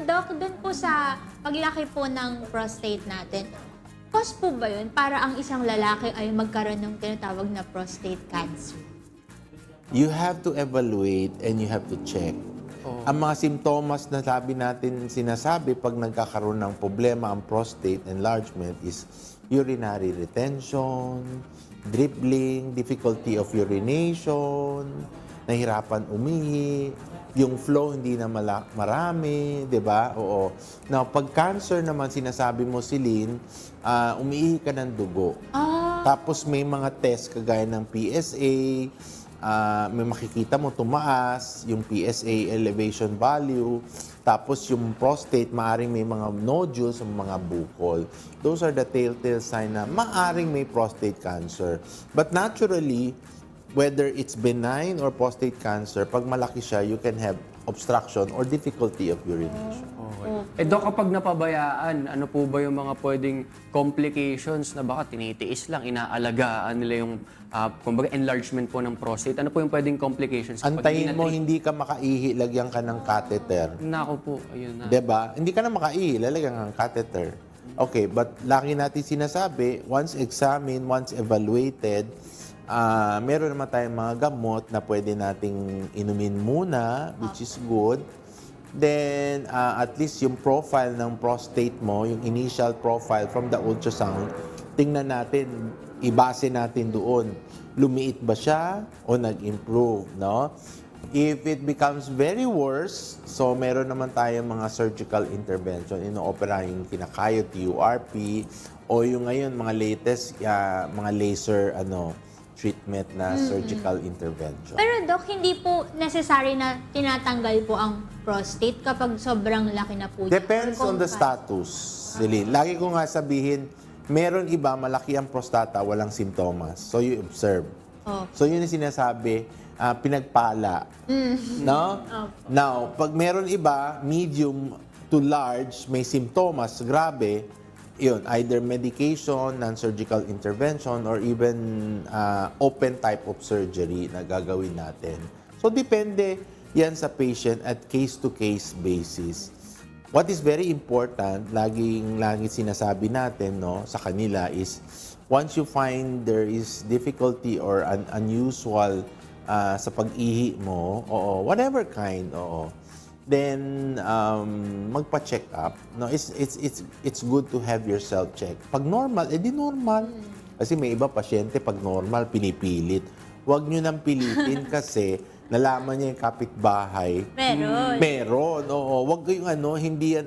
Doc, dun po sa paglaki po ng prostate natin, cause po ba yun para ang isang lalaki ay magkaroon ng tinatawag na prostate cancer? You have to evaluate and you have to check. Ang mga simptomas na sinasabi pag nagkakaroon ng problema ang prostate enlargement is urinary retention, dribbling, difficulty of urination, nahirapan umihi, yung flow hindi na marami, di ba? Oo. Now, pag cancer naman, sinasabi mo, Celine, umiihi ka ng dugo. Tapos may mga test kagaya ng PSA, may makikita mo tumaas, yung PSA elevation value, tapos yung prostate, maaring may mga nodules sa mga bukol. Those are the telltale sign na maaring may prostate cancer. But naturally, whether it's benign or prostate cancer, pag malaki siya, you can have obstruction or difficulty of urination. Okay. Dok, kapag napabayaan, ano po ba yung mga pwedeng complications na baka tinitiis lang, inaalagaan nila yung kumbaga enlargement po ng prostate? Ano po yung pwedeng complications? Antayin mo, hindi ka makaihi, lagyan ka ng catheter. Nako po, ayun na. Diba? Hindi ka na makaihi, lalagyan ka ng catheter. Okay, but lagi natin sinasabi, once examined, once evaluated, meron naman tayong mga gamot na pwede nating inumin muna, which is good. Then, at least yung profile ng prostate mo, yung initial profile from the ultrasound, tingnan natin, ibase natin doon. Lumiit ba siya o nag-improve, no? If it becomes very worse, so meron naman tayong mga surgical intervention, ino-opera yung kinakayot, URP, o yung ngayon, mga latest, mga laser, treatment na surgical intervention. Pero Doc, hindi po necessary na tinatanggal po ang prostate kapag sobrang laki na po. Depends on the status, Celine. Lagi ko nga sabihin, meron iba, malaki ang prostata, walang simptomas. So you observe. So yun yung sinasabi, pinagpala. No? Now, pag meron iba, medium to large, may simptomas, grabe, yun, either medication, non-surgical intervention, or even open type of surgery na gagawin natin. So, depende yan sa patient at case-to-case basis. What is very important, laging sinasabi natin sa kanila is, once you find there is difficulty or unusual sa pag-ihi mo, whatever kind, then magpa-check up. No, it's good to have yourself check. Pag normal, edi normal. Kasi may iba pasyente pag normal pinipilit. Huwag niyo nang pilitin kasi nalaman niya yung kapitbahay. Meron. Oo, wag kayong hindi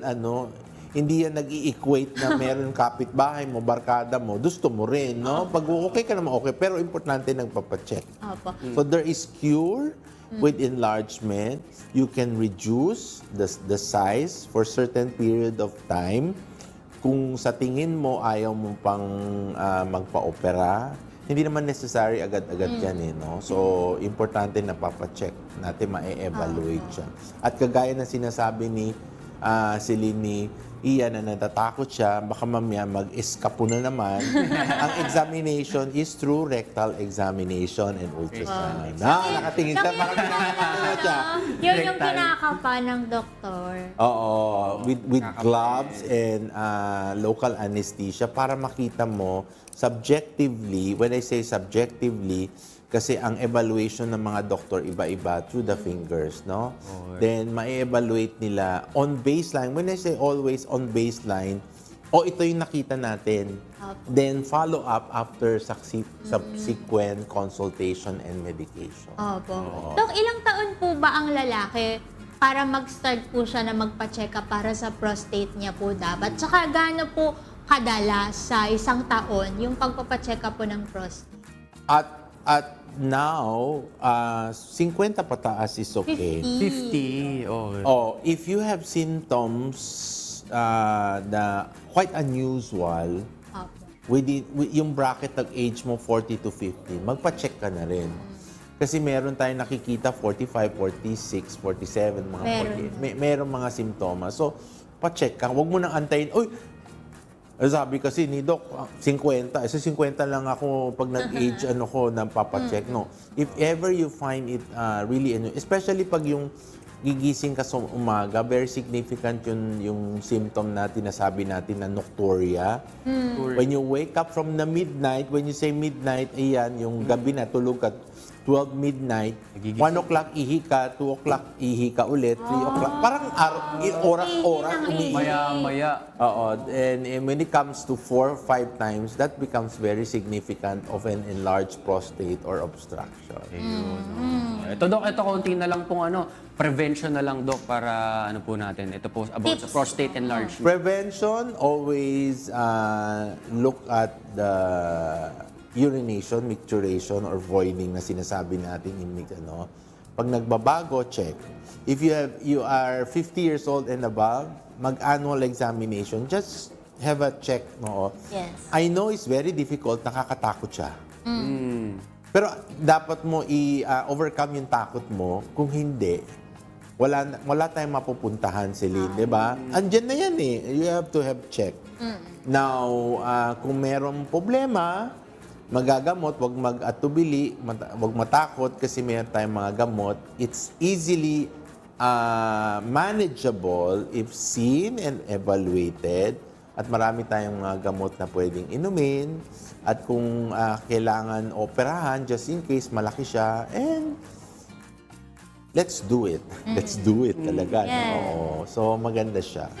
yan nag-i-equate na meron kapitbahay mo, barkada mo, gusto mo rin, no? Pag okay ka naman, okay. Pero importante nagpapacheck. So there is cure with enlargement. You can reduce the size for certain period of time. Kung sa tingin mo ayaw mo pang magpa-opera, hindi naman necessary agad-agad yan no? So, importante na papacheck natin, ma-evaluate siya. At kagaya na sinasabi ni Celine, Ian, na natatakot siya, baka mamaya mag-eskapo na naman. Ang examination is through rectal examination and ultrasound. Nakatingin siya, baka pinakatakot siya. Yun yung kinakapa ng doktor. Oo, with gloves and local anesthesia para makita mo subjectively, when I say subjectively, kasi ang evaluation ng mga doktor iba-iba through the fingers, no? Then, ma-evaluate nila on baseline. When I say always on baseline, ito yung nakita natin. Then, follow up after subsequent consultation and medication. Dok, ilang taon po ba ang lalaki para mag-start po siya na magpa-check up para sa prostate niya po dapat? Tsaka gaano po kadalas sa isang taon yung pagpapacheck up po ng prostate? At now, 50 pataas is okay. 50. Okay. If you have symptoms na quite unusual, yung bracket ng age mo 40 to 50, magpa-check ka na rin. Kasi meron tayong nakikita 45, 46, 47, mga 48. Meron mga simptomas. So, pa-check ka. Huwag mo nang antayin, sabi kasi ni Doc, 50. 50 lang ako pag nag-age nang papacheck. No. If ever you find it really, especially pag yung gigising ka sa umaga, very significant yung symptom na tinasabi natin na nocturia. When you wake up from the midnight, when you say midnight, ayan, yung gabi na, tulog ka, 12 midnight, 1 o'clock ihi ka, 2 o'clock ihi ka ulit, 3 o'clock. Parang oras-oras umiihi. Maya-maya. Oo. And when it comes to 4 or 5 times, that becomes very significant of an enlarged prostate or obstruction. Ito, Dok, ito konti na lang pong prevention na lang, Dok, para ano po natin. Ito po, about sa prostate enlargement. Prevention, always look at the urination, micturition, or voiding na sinasabi natin pag nagbabago, check. If you are 50 years old and above, mag-annual examination, just have a check. Yes. I know it's very difficult, nakakatakot siya. Pero dapat mo i-overcome yung takot mo. Kung hindi, wala tayong mapupuntahan, Celine, di ba? Andyan na yan eh. You have to have check. Now, kung merong problema, magagamot, wag mag-atubili, wag matakot kasi meron tayong mga gamot. It's easily manageable if seen and evaluated. At marami tayong mga gamot na pwedeng inumin. At kung kailangan operahan, just in case malaki siya, and let's do it. Let's do it talaga. Yes. Oo. So, maganda siya.